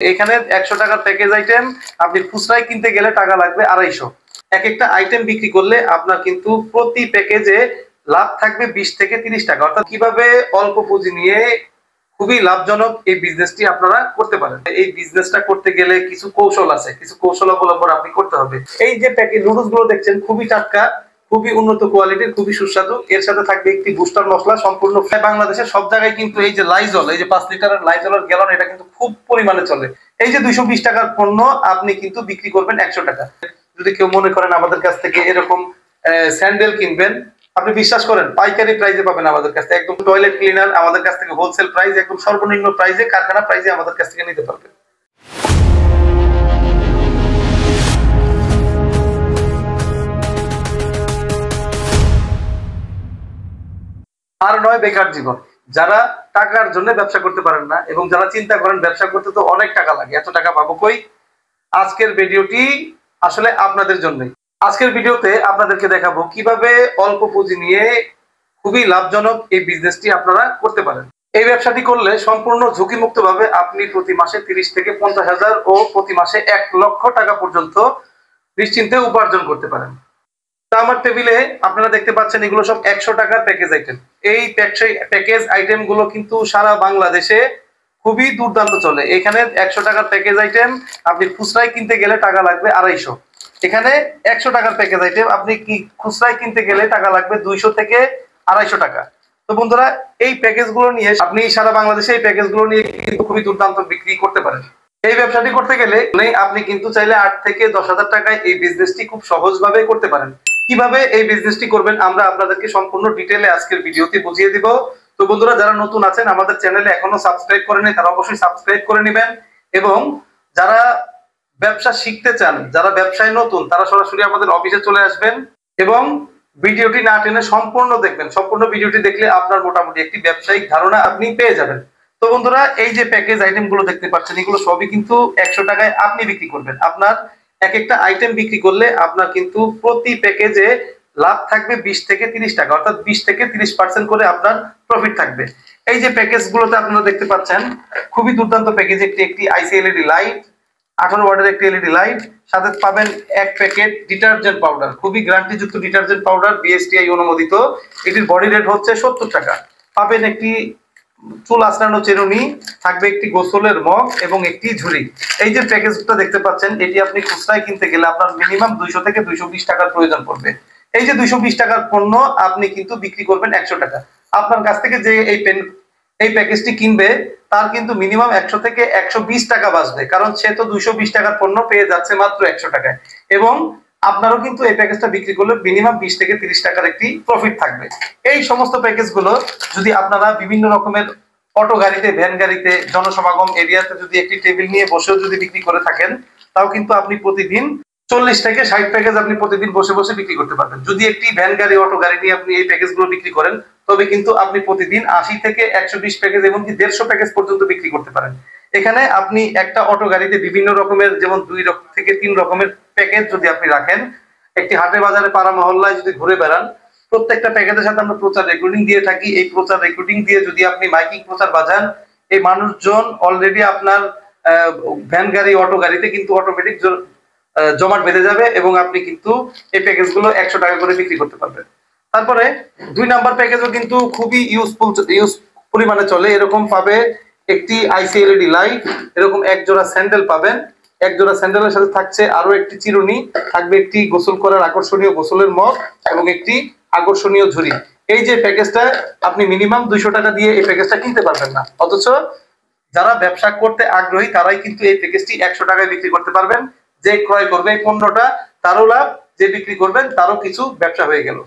এখানে 100 টাকার package item আপনি খুচরায় কিনতে গেলে টাকা লাগবে 250। এক একটা আইটেম বিক্রি করলে আপনার কিন্তু প্রতি প্যাকেজে লাভ থাকবে 20 থেকে 30 টাকা। অর্থাৎ কিভাবে অল্প পুঁজি নিয়ে খুবই লাভজনক এই বিজনেসটি আপনারা করতে পারেন। এই বিজনেসটা করতে গেলে কিছু কৌশল আছে, কিছু কৌশল অবলম্বন আপনি করতে হবে। এই যে প্যাকেজ নুডলস গুলো দেখছেন খুবই টাটকা, খুবই উন্নত কোয়ালিটির, খুবই সুস্বাদু। এর সাথে থাকবে একটি বুস্টার মশলা সম্পূর্ণ। বাংলাদেশের সব জায়গায় কিন্তু এই যে লাইজল, এই যে 5 লিটারের লাইজলের গ্যালন, এটা কিন্তু খুব পরিমাণে চলে। এই যে 220 টাকার পণ্য আপনি কিন্তু বিক্রি করবেন 100 টাকা। যদি কেউ মনে করেন আমাদের কাছ থেকে এরকম স্যান্ডেল কিনবেন, আপনি বিশ্বাস করেন পাইকারি প্রাইসে পাবেন আমাদের কাছ থেকে। একদম টয়লেট ক্লিনার আমাদের কাছ থেকে হোলসেল প্রাইস, একদম সর্বনিম্ন প্রাইসে, কারখানা প্রাইসে আমাদের কাছ থেকে নিতে পারবেন। আর নয় বেকার জীবন। যারা টাকার জন্য ব্যবসা করতে পারেন না এবং যারা চিন্তা করেন ব্যবসা করতে তো অনেক টাকা লাগে, এত টাকা পাবো কই, আজকের ভিডিওটি আসলে আপনাদের জন্যই। আজকের ভিডিওতে আপনাদেরকে দেখাবো কিভাবে অল্প পুঁজি নিয়ে খুবই লাভজনক এই বিজনেসটি আপনারা করতে পারেন। এই ব্যবসাটি করলে সম্পূর্ণ ঝুঁকিমুক্ত ভাবে আপনি প্রতি মাসে 30 থেকে 50,000 ও প্রতি মাসে 1 লক্ষ টাকা পর্যন্ত নিশ্চিন্তে উপার্জন করতে পারেন। তা আমার টেবিলে আপনারা দেখতে পাচ্ছেন এগুলো সব 100 টাকার প্যাকেজ আইটেম। এই প্যাকেজ আইটেম গুলো কিন্তু সারা বাংলাদেশে খুবই দুর্দান্ত চলে। এখানে 100 টাকার প্যাকেজ আইটেম আপনি খুচরায় কিনতে গেলে টাকা লাগবে 250। এখানে 100 টাকার প্যাকেজ আইটেম আপনি কি খুচরায় কিনতে গেলে টাকা লাগবে 200 থেকে 250 টাকা। তো বন্ধুরা, এই প্যাকেজগুলো নিয়ে আপনি সারা বাংলাদেশে এই প্যাকেজগুলো নিয়ে কিন্তু খুবই দুর্দান্ত বিক্রি করতে পারেন। এই ব্যবসাটি করতে গেলে আপনি কিন্তু চাইলে 8 থেকে 10,000 টাকায় এই বিজনেসটি খুব সহজভাবে করতে পারেন। কিভাবে এই বিজনেসটি করবেন আমরা আপনাদেরকে সম্পূর্ণ ডিটেইলে আজকের ভিডিওতে বুঝিয়ে দিব। তো বন্ধুরা, যারা নতুন আছেন আমাদের চ্যানেলে এখনো সাবস্ক্রাইব করেননি তারা অবশ্যই সাবস্ক্রাইব করে নেবেন, এবং যারা ব্যবসা শিখতে চান, যারা ব্যবসায় নতুন, তারা সরাসরি আমাদের অফিসে চলে আসবেন এবং ভিডিওটি না টেনে সম্পূর্ণ দেখবেন। সম্পূর্ণ ভিডিওটি দেখলে আপনার মোটামুটি একটি ব্যবসায়িক ধারণা আপনি পেয়ে যাবেন। তো বন্ধুরা, এই যে প্যাকেজ আইটেম গুলো দেখতে পাচ্ছেন এগুলো সবই কিন্তু 100 টাকায় আপনি বিক্রি করবেন। আপনার এক একটা আইটেম বিক্রি করলে আপনার কিন্তু প্রতি প্যাকেজে লাভ থাকবে 20 থেকে 30 টাকা। অর্থাৎ 20 থেকে 30% করে আপনার প্রফিট থাকবে। এই যে প্যাকেজ গুলোতে আপনারা দেখতে পাচ্ছেন খুবই দুর্দান্ত প্যাকেজ। একটি আইসি এলইডি লাইট, 18 ওয়াটের একটি এলইডি লাইট, সাথে পাবেন এক প্যাকেট ডিটারজেন্ট পাউডার, খুবই গ্যারান্টিযুক্ত ডিটারজেন্ট পাউডার, বিএসটিআই অনুমোদিত। এটির বডি রেট হচ্ছে 70 টাকা। পাবেন একটি চুল আঁচড়ানো চিরুনি, থাকবে একটি গোসলের মগ এবং একটি ঝুড়ি। এই যে প্যাকেজটা দেখতে পাচ্ছেন এটি আপনি খুচরায় কিনতে গেলে আপনার মিনিমাম 200 থেকে 220 টাকার প্রয়োজন পড়বে। এই যে 220 টাকার পণ্য আপনি কিন্তু বিক্রি করবেন 100 টাকা। আপনার কাছ থেকে যে এই প্যাকেজটি কিনবে তার কিন্তু মিনিমাম 100 থেকে 120 টাকা বাঁচবে, কারণ সে তো 220 টাকার পণ্য পেয়ে যাচ্ছে মাত্র 100 টাকায়। এবং আপনারও কিন্তু এই প্যাকেজটা বিক্রি করলে মিনিমাম 20 থেকে 30 টাকার একটি প্রফিট থাকবে। এই সমস্ত প্যাকেজগুলো যদি আপনারা বিভিন্ন রকমের অটো গাড়িতে, ভ্যান গাড়িতে, জনসমাগম এরিয়াতে যদি একটি টেবিল নিয়ে বসেও যদি বিক্রি করে থাকেন, তাও কিন্তু আপনি প্রতিদিন 40 থেকে 60 প্যাকেজ আপনি প্রতিদিন বসে বসে বিক্রি করতে পারবেন। যদি একটি ভ্যান গাড়ি, অটো গাড়ি নিয়ে আপনি এই প্যাকেজগুলো বিক্রি করেন, তবে কিন্তু আপনি প্রতিদিন 80 থেকে 120 প্যাকেজ এমনকি 150 প্যাকেজ পর্যন্ত বিক্রি করতে পারেন। এখানে আপনি একটা অটো গাড়িতে বিভিন্ন রকমের, যেমন 2 থেকে 3 রকমের প্যাকেজ যদি আপনি রাখেন, একটি হাটে বাজারে পাড়া মহল্লায় যদি ঘুরে বেড়ান, প্রত্যেকটা প্যাকেজের সাথে আমরা প্রচার রেকর্ডিং দিয়ে থাকি। এই প্রচার রেকর্ডিং দিয়ে যদি আপনি মাইকিং প্রচার বাজান, এই মানুষজন অলরেডি আপনার ভ্যান গাড়ি, অটো গাড়িতে কিন্তু অটোমেটিক জমাট বেঁধে যাবে এবং আপনি কিন্তু এই প্যাকেজগুলো 100 টাকা করে বিক্রি করতে পারবেন। তারপরে 2 নাম্বার প্যাকেজও কিন্তু খুবই ইউজ পরিমাণে চলে। এরকম পাবে একটি আইসি এলইডি লাইট, এরকম এক জোড়া স্যান্ডেল পাবেন। এক জোড়া স্যান্ডেলের সাথে থাকছে আরো একটি চিরুনি, থাকবে একটি গোসল করার আকর্ষণীয় গোসলের মগ এবং একটি আকর্ষণীয় ঝুড়ি। এই যে প্যাকেজটা আপনি মিনিমাম 200 টাকা দিয়ে এই প্যাকেজটা কিনতে পারবেন না, অথচ যারা ব্যবসা করতে আগ্রহী তারাই কিন্তু এই প্যাকেজটি 100 টাকায় বিক্রি করতে পারবেন। যে ক্রয় করবে এই পণ্যটা তারও লাভ, যে বিক্রি করবেন তারও কিছু ব্যবসা হয়ে গেল।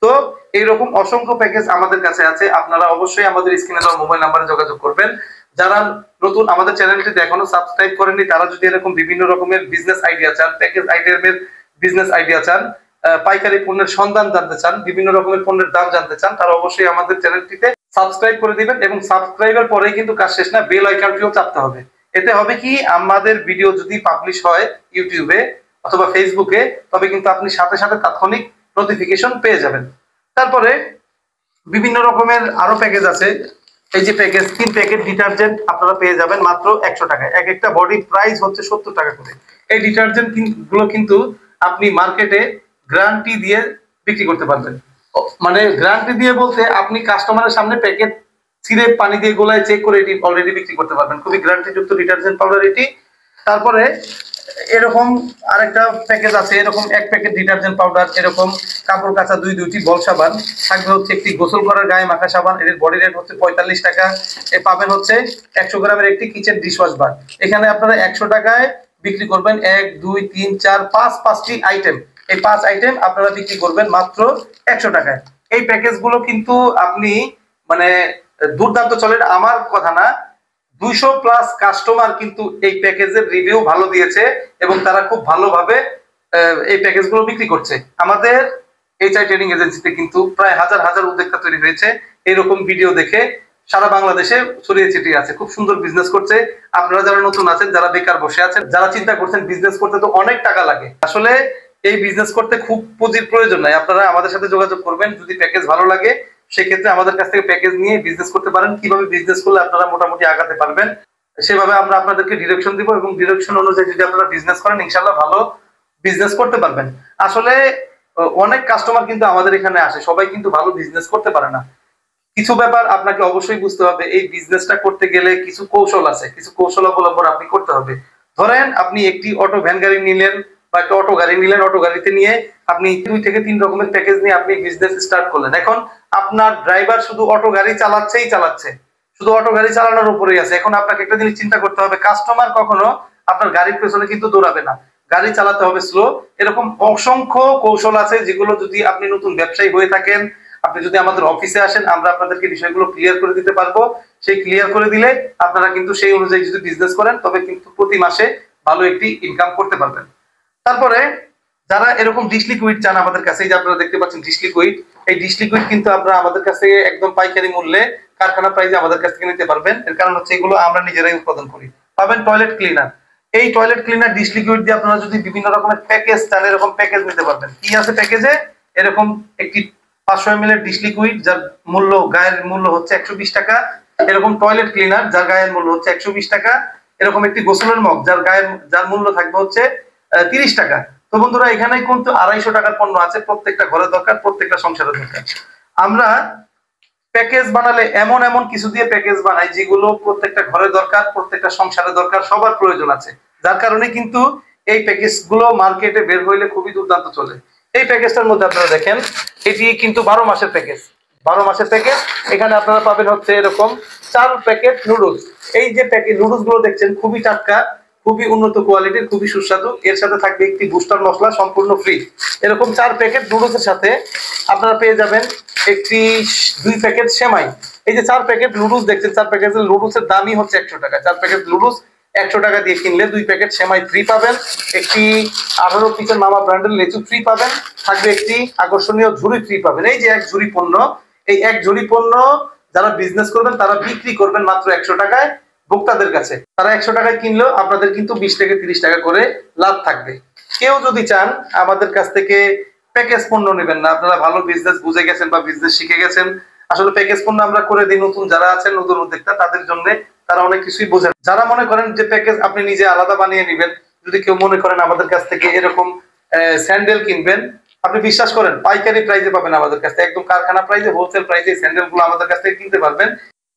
তো এইরকম অসংখ্য প্যাকেজ আমাদের কাছে আছে। আপনারা অবশ্যই আমাদের স্ক্রিনে দেওয়া মোবাইল নাম্বারে যোগাযোগ করবেন। যারা নতুন আমাদের চ্যানেলটিতে এখনো সাবস্ক্রাইব করেননি তারা যদি এরকম বিভিন্ন রকমের বিজনেস আইডিয়া চান, প্যাকেজ আইটেমের বিজনেস আইডিয়া চান, পাইকারি পণ্যের সন্ধান জানতে চান, বিভিন্ন রকমের পণ্যের দাম জানতে চান, তারা অবশ্যই আমাদের চ্যানেলটিতে সাবস্ক্রাইব করে দিবেন। এবং সাবস্ক্রাইবের পরেই কিন্তু কাজ শেষ না, বেল আইকনটিও চাপতে হবে। এতে হবে কি, আমাদের ভিডিও যদি পাবলিশ হয় ইউটিউবে অথবা ফেসবুকে, তবে কিন্তু আপনি সাথে সাথে তাৎক্ষণিক নোটিফিকেশন পেয়ে যাবেন। তারপরে বিভিন্ন রকমের আরো প্যাকেজ আছে। এই যে প্যাকেজ 3 প্যাকেট ডিটারজেন্ট আপনারা পেয়ে যাবেন মাত্র 100 টাকায়। এক একটা বডি প্রাইস হচ্ছে 70 টাকা করে। এই ডিটারজেন্ট গুলো কিন্তু আপনি মার্কেটে গ্যারান্টি দিয়ে বিক্রি করতে পারবেন। মানে গ্যারান্টি দিয়ে বলতে আপনি কাস্টমারের সামনে প্যাকেট ছিঁড়ে পানি দিয়ে গোলায় চেক করে এটি অলরেডি বিক্রি করতে পারবেন। খুবই গ্যারান্টি যুক্ত ডিটারজেন্ট পাউডার এটি। তারপরে এরকম আরেকটা প্যাকেজ আছে, এরকম এক প্যাকেট ডিটারজেন্ট পাউডার, এরকম কাপড় কাচা দুইটি বল সাবান থাকবে, হচ্ছে একটি গোসল করার গায়ে মাখা সাবান, এর বডি রেট হচ্ছে 45 টাকা। পাবেন হচ্ছে 100 গ্রামের একটি কিচেন ডিশওয়াশ বার। এখানে আপনারা 100 টাকায় বিক্রি করবেন 1 2 3 4 5টি আইটেম। এই 5 আইটেম আপনারা বিক্রি করবেন মাত্র 100 টাকায়। এই প্যাকেজগুলো কিন্তু আপনি মানে দুর্দান্ত চলে, আমার কথা না, 200+ কাস্টমার কিন্তু এই প্যাকেজের রিভিউ ভালো দিয়েছে এবং তারা খুব ভালোভাবে এই প্যাকেজগুলো বিক্রি করছে। আমাদের এইচআই ট্রেনিং এজেন্সিতে কিন্তু প্রায় হাজার হাজার উদ্যোক্তা তৈরি হয়েছে এরকম ভিডিও দেখে, সারা বাংলাদেশে ছড়িয়ে ছিটিয়ে আছে, খুব সুন্দর বিজনেস করছে। আপনারা যারা নতুন আছেন, যারা বেকার বসে আছেন, যারা চিন্তা করছেন বিজনেস করতে তো অনেক টাকা লাগে, আসলে এই বিজনেস করতে খুব পুঁজির প্রয়োজন নাই। আপনারা আমাদের সাথে যোগাযোগ করবেন, যদি প্যাকেজ ভালো লাগে সেক্ষেত্রে আমাদের কাছ থেকে প্যাকেজ নিয়ে বিজনেস করতে পারেন। কিভাবে বিজনেস করলে আপনারা মোটামুটি আগাতে পারবেন সেভাবে আমরা আপনাদেরকে ডিরেকশন দিব এবং ডিরেকশন অনুযায়ী যদি আপনারা বিজনেস করেন ইনশাআল্লাহ ভালো বিজনেস করতে পারবেন। আসলে অনেক কাস্টমার কিন্তু আমাদের এখানে আসে, সবাই কিন্তু ভালো বিজনেস করতে পারে না। কিছু ব্যাপার আপনাকে অবশ্যই বুঝতে হবে, এই বিজনেসটা করতে গেলে কিছু কৌশল আছে, কিছু কৌশল অবলম্বন আপনি করতে হবে। ধরেন আপনি একটি অটো ভ্যান গাড়ি নিলেন বা একটা অটো গাড়ি নিলেন, অটো গাড়িতে নিয়ে আপনি 2 থেকে 3 রকমের প্যাকেজ নিয়ে আপনি বিজনেস স্টার্ট করলেন। এখন আপনার ড্রাইভার শুধু অটো গাড়ি চালাচ্ছে, শুধু অটো গাড়ি চালানোর উপরেই আছে। এখন আপনাকে একটা জিনিস চিন্তা করতে হবে, কাস্টমার কখনো আপনার গাড়ির পেছনে কিন্তু দৌড়াবে না, গাড়ি চালাতে হবে স্লো। এরকম অসংখ্য কৌশল আছে যেগুলো যদি আপনি নতুন ব্যবসায়ী হয়ে থাকেন, আপনি যদি আমাদের অফিসে আসেন, আমরা আপনাদেরকে বিষয়গুলো ক্লিয়ার করে দিতে পারবো। সেই ক্লিয়ার করে দিলে আপনারা কিন্তু সেই অনুযায়ী যদি বিজনেস করেন তবে কিন্তু প্রতি মাসে ভালো একটি ইনকাম করতে পারবেন। তারপরে যারা এরকম ডিশ লিকুইড চান আমাদের কাছে, এই যে আপনারা দেখতে পাচ্ছেন ডিশ লিকুইড, এই ডিশ লিকুইড কিন্তু আপনারা আমাদের কাছ থেকে একদম পাইকারি মূল্যে কারখানা প্রাইসে আমাদের কাছ থেকে নিতে পারবেন। এর কারণ হচ্ছে এগুলো আমরা নিজেরাই উৎপাদন করি। পাবেন টয়লেট ক্লিনার, এই টয়লেট ক্লিনার ডিশ লিকুইড দিয়ে আপনারা যদি বিভিন্ন রকমের প্যাকেজ চান এরকম প্যাকেজ নিতে পারবেন। কি আছে প্যাকেজে? এরকম একটি 500 ml এর ডিশ লিকুইড যার মূল্য গায়ের মূল্য হচ্ছে 120 টাকা, এরকম টয়লেট ক্লিনার যার গায়ের মূল্য হচ্ছে 120 টাকা, এরকম একটি গোসলের মগ যার মূল্য থাকবে হচ্ছে 30 টাকা। তো বন্ধুরা এখানে কিন্তু 250 টাকার পণ্য আছে, প্রত্যেকটা ঘরে দরকার, প্রত্যেকটা সংসারে দরকার। আমরা প্যাকেজ বানালে এমন এমন কিছু দিয়ে প্যাকেজ বানাই যেগুলো প্রত্যেকটা ঘরে দরকার, প্রত্যেকটা সংসারে দরকার, সবার প্রয়োজন আছে, যার কারণে কিন্তু এই প্যাকেজ গুলো মার্কেটে বের হইলে খুবই দুর্দান্ত চলে। এই প্যাকেজটার মধ্যে আপনারা দেখেন এটি কিন্তু 12 মাসের প্যাকেজ, 12 মাসের প্যাকেজ। এখানে আপনারা পাবেন হচ্ছে এরকম 4 প্যাকেট নুডলস। এই যে প্যাকেট নুডলস গুলো দেখছেন খুবই টাটকা, খুবই উন্নত কোয়ালিটির, খুবই সুস্বাদু। এর সাথে থাকবে একটি বুস্টার মশলা সম্পূর্ণ ফ্রি। এরকম 4 প্যাকেট নুডলসের সাথে আপনারা পেয়ে যাবেন একটি 2 প্যাকেট সেমাই। এই যে 4 প্যাকেট নুডলস দেখছেন, 4 প্যাকেটের নুডলসের দামই হচ্ছে 100 টাকা। 4 প্যাকেট নুডলস 100 টাকা দিয়ে কিনলে 2 প্যাকেট সেমাই ফ্রি পাবেন, একটি 18 পিসের মামা ব্র্যান্ডের লেচু ফ্রি পাবেন, থাকবে একটি আকর্ষণীয় ঝুড়ি ফ্রি পাবেন। এই যে এক ঝুড়ি পণ্য, এই এক ঝুড়ি পণ্য যারা বিজনেস করবেন তারা বিক্রি করবেন মাত্র 100 টাকায় ভোক্তাদের কাছে। তারা 100 টাকায় কিনলেও আপনাদের কিন্তু 20 থেকে 30 টাকা করে লাভ থাকবে। কেউ যদি চান আমাদের কাছ থেকে প্যাকেজ পণ্য নেবেন না, আপনারা ভালো বিজনেস বুঝে গেছেন বা বিজনেস শিখে গেছেন, আসলে প্যাকেজ পণ্য আমরা করে দিই নতুন যারা আছেন, নতুন উদ্যোক্তা তাদের জন্য, তারা অনেক কিছুই বোঝেন। যারা মনে করেন যে প্যাকেজ আপনি নিজে আলাদা বানিয়ে নেবেন, যদি কেউ মনে করেন আমাদের কাছ থেকে এরকম স্যান্ডেল কিনবেন, আপনি বিশ্বাস করেন পাইকারি প্রাইসে পাবেন আমাদের কাছ থেকে, একদম কারখানা প্রাইসে, হোলসেল প্রাইসে স্যান্ডেল গুলো আমাদের কাছ থেকে কিনতে পারবেন।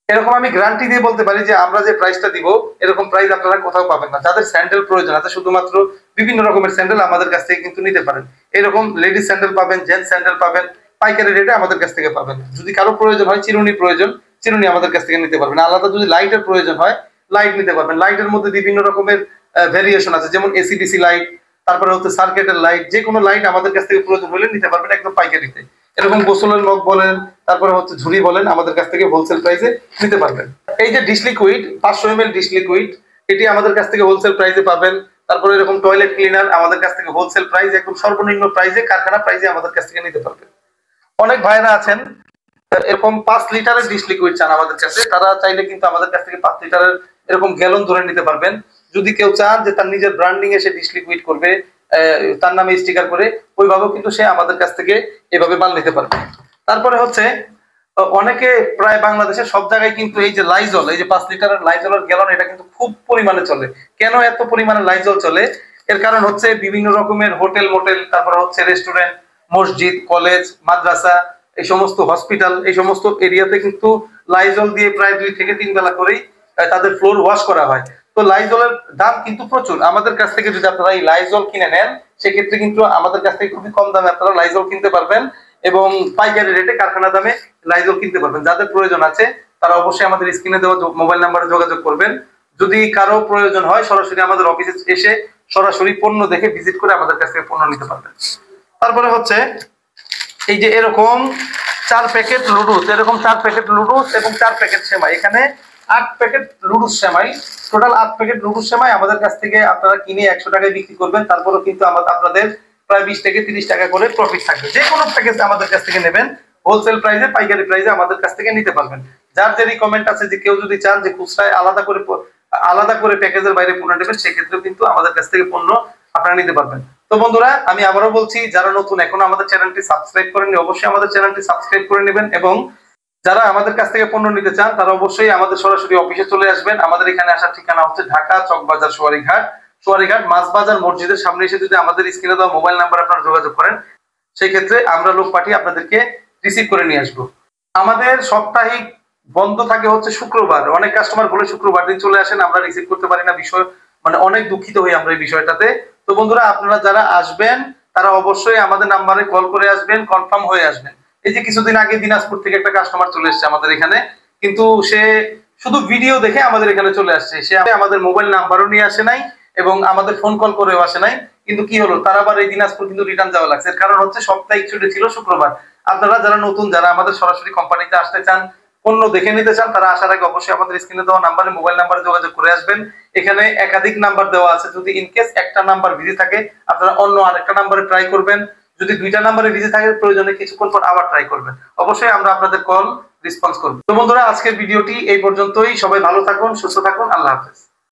এরকম আমি গ্যারান্টি দিয়ে বলতে পারি যে আমরা যে প্রাইসটা দিব এরকম প্রাইস আপনারা কোথাও পাবেন না। যাদের স্যান্ডেল প্রয়োজন আছে শুধুমাত্র বিভিন্ন রকমের স্যান্ডেল আমাদের কাছ থেকে কিন্তু নিতে পারেন। এরকম লেডিস স্যান্ডেল পাবেন, জেন্টস স্যান্ডেল পাবেন, পাইকারি রেটে আমাদের কাছ থেকে পাবেন। যদি কারো প্রয়োজন হয় চিরুনি প্রয়োজন, চিরুনি আমাদের কাছ থেকে নিতে পারবেন। আলাদা যদি লাইটের প্রয়োজন হয় লাইট নিতে পারবেন। লাইটের মধ্যে বিভিন্ন রকমের ভেরিয়েশন আছে, যেমন এসিডিসি লাইট, তারপরে হচ্ছে সার্কিটের লাইট, যে কোনো লাইট আমাদের কাছ থেকে প্রয়োজন হলে নিতে পারবেন একদম পাইকারিতে। এরকম গোসলের মগ বলেন, তারপরে হচ্ছে ঝুড়ি বলেন, আমাদের কাছ থেকে হোলসেল প্রাইসে নিতে পারবেন। এই যে dish liquid 500 ml dish liquid, এটি আমাদের কাছ থেকে হোলসেল প্রাইসে পাবেন। তারপরে এরকম টয়লেট ক্লিনার আমাদের কাছ থেকে হোলসেল প্রাইস, একদম সর্বনিম্ন প্রাইসে, কারখানা প্রাইসে আমাদের কাছ থেকে নিতে পারবেন। অনেক ভাইরা আছেন এরকম 5 লিটারের ডিশ লিকুইড চান আমাদের কাছে, তারা চাইলে কিন্তু আমাদের কাছ থেকে 5 লিটারের এরকম গ্যালন ধরে নিতে পারবেন। যদি কেউ চান যে তার নিজের ব্র্যান্ডিং এ সে ডিশ লিকুইড করবে, তার নামে স্টিকার করে, ওইভাবেও কিন্তু সে আমাদের কাছ থেকে এভাবে মাল নিতে পারবে। তারপরে হচ্ছে অনেকে প্রায় বাংলাদেশের সব জায়গায় কিন্তু এই যে লাইজল, এই যে 5 লিটারের লাইজলের গ্যালন, এটা কিন্তু খুব পরিমাণে চলে। কেন এত পরিমাণে লাইজল চলে? এর কারণ হচ্ছে বিভিন্ন রকমের হোটেল মোটেল, তারপর হচ্ছে রেস্টুরেন্ট, মসজিদ, কলেজ, মাদ্রাসা, এই সমস্ত হসপিটাল, এই সমস্ত এরিয়াতে কিন্তু লাইজল দিয়ে প্রায় 2 থেকে 3 বেলা করেই তাদের ফ্লোর ওয়াশ করা হয়। তো লাইজলের দাম কিন্তু প্রচুর। আমাদের কাছ থেকে যদি আপনারা এই লাইজল কিনে নেন, সেক্ষেত্রে কিন্তু আমাদের কাছ থেকে খুবই কম দামে আপনারা লাইজল কিনতে পারবেন এবং পাইকারি রেটে কারখানা দামে লাইজল কিনতে পারবেন। যাদের প্রয়োজন আছে তারা অবশ্যই আমাদের স্ক্রিনে দেওয়া মোবাইল নাম্বারে যোগাযোগ করবেন। যদি কারো প্রয়োজন হয় সরাসরি আমাদের অফিসে এসে সরাসরি পণ্য দেখে ভিজিট করে আমাদের কাছ থেকে পণ্য নিতে পারবেন। তারপরে হচ্ছে এই যে এরকম 4 প্যাকেট লুডুস, এরকম 4 প্যাকেট লুডুস এবং 4 প্যাকেট সেমাই, এখানে 8 প্যাকেট লুডুস সেমাই, টোটাল 8 প্যাকেট লুডুস সেমাই আমাদের কাছ থেকে আপনারা কিনে 100 টাকায় বিক্রি করবেন। তারপরেও কিন্তু আপনাদের প্রায় 20 থেকে 30 টাকা করে প্রফিট থাকবে। যে কোনো প্যাকেজ আমাদের কাছ থেকে নেবেন হোলসেল প্রাইসে, পাইকারি প্রাইসে আমাদের কাছ থেকে নিতে পারবেন। যার যে রিকমেন্ড আছে যে কেউ যদি চান যে খুচরায় আলাদা করে প্যাকেজের বাইরে পণ্য নেবেন, সেক্ষেত্রেও কিন্তু আমাদের কাছ থেকে পণ্য আপনারা নিতে পারবেন। তো বন্ধুরা, আমি আবারও বলছি, যারা নতুন এখনো আমাদের চ্যানেলটি সাবস্ক্রাইব করেননি অবশ্যই আমাদের চ্যানেলটি সাবস্ক্রাইব করে নেবেন এবং যারা আমাদের কাছ থেকে পণ্য নিতে চান তারা অবশ্যই আমাদের সরাসরি অফিসে চলে আসবেন। আমাদের এখানে আসার ঠিকানা হচ্ছে ঢাকা চকবাজার সোয়ারীঘাট মাছ বাজার মসজিদের সামনে এসে যদি আমাদের স্ক্রিনে দেওয়া মোবাইল নাম্বার আপনারা যোগাযোগ করেন, সেই ক্ষেত্রে আমরা লোক পাঠিয়ে আপনাদেরকে রিসিভ করে নিয়ে আসবো। আমাদের সাপ্তাহিক বন্ধ থাকে হচ্ছে শুক্রবার। অনেক কাস্টমার বলে শুক্রবার দিন চলে আসেন, আমরা রিসিভ করতে পারি না, বিষয় মানে অনেক দুঃখিত হই আমরা এই বিষয়টাতে। তো বন্ধুরা, আপনারা যারা আসবেন তারা অবশ্যই আমাদের নাম্বারে কল করে আসবেন, কনফার্ম হয়ে আসবেন। এই যে কিছুদিন আগে দিনাজপুর থেকে একটা কাস্টমার চলে এসেছে আমাদের এখানে, কিন্তু সে শুধু ভিডিও দেখে আমাদের এখানে চলে আসছে, সে আমাদের মোবাইল নাম্বারও নিয়ে আসে নাই এবং আমাদের ফোন কল করেও আসে নাই। কিন্তু কি হলো, তার আবার এই দিনাজপুর কিন্তু রিটার্ন যাওয়া লাগছে। এর কারণ হচ্ছে সাপ্তাহিক ছুটি ছিল শুক্রবার। আপনারা যারা নতুন, যারা আমাদের সরাসরি কোম্পানিতে আসতে চান, পণ্য দেখে নিতে চান, তারা আসার আগে অবশ্যই আমাদের স্ক্রিনে দেওয়া নাম্বারে মোবাইল নাম্বারে যোগাযোগ করে আসবেন। এখানে একাধিক নাম্বার দেওয়া আছে, যদি ইনকেস একটা নাম্বার বিজি থাকে আপনারা অন্য আরেকটা নাম্বারে ট্রাই করবেন। যদি 2টা নাম্বারে বিজি থাকে প্রয়োজনে কিছুক্ষণ পর আবার ট্রাই করবেন। অবশ্যই আমরা আপনাদের কল রেসপন্স করব। তো বন্ধুরা, আজকের ভিডিওটি এই পর্যন্তই। সবাই ভালো থাকুন, সুস্থ থাকুন, আল্লাহ হাফেজ।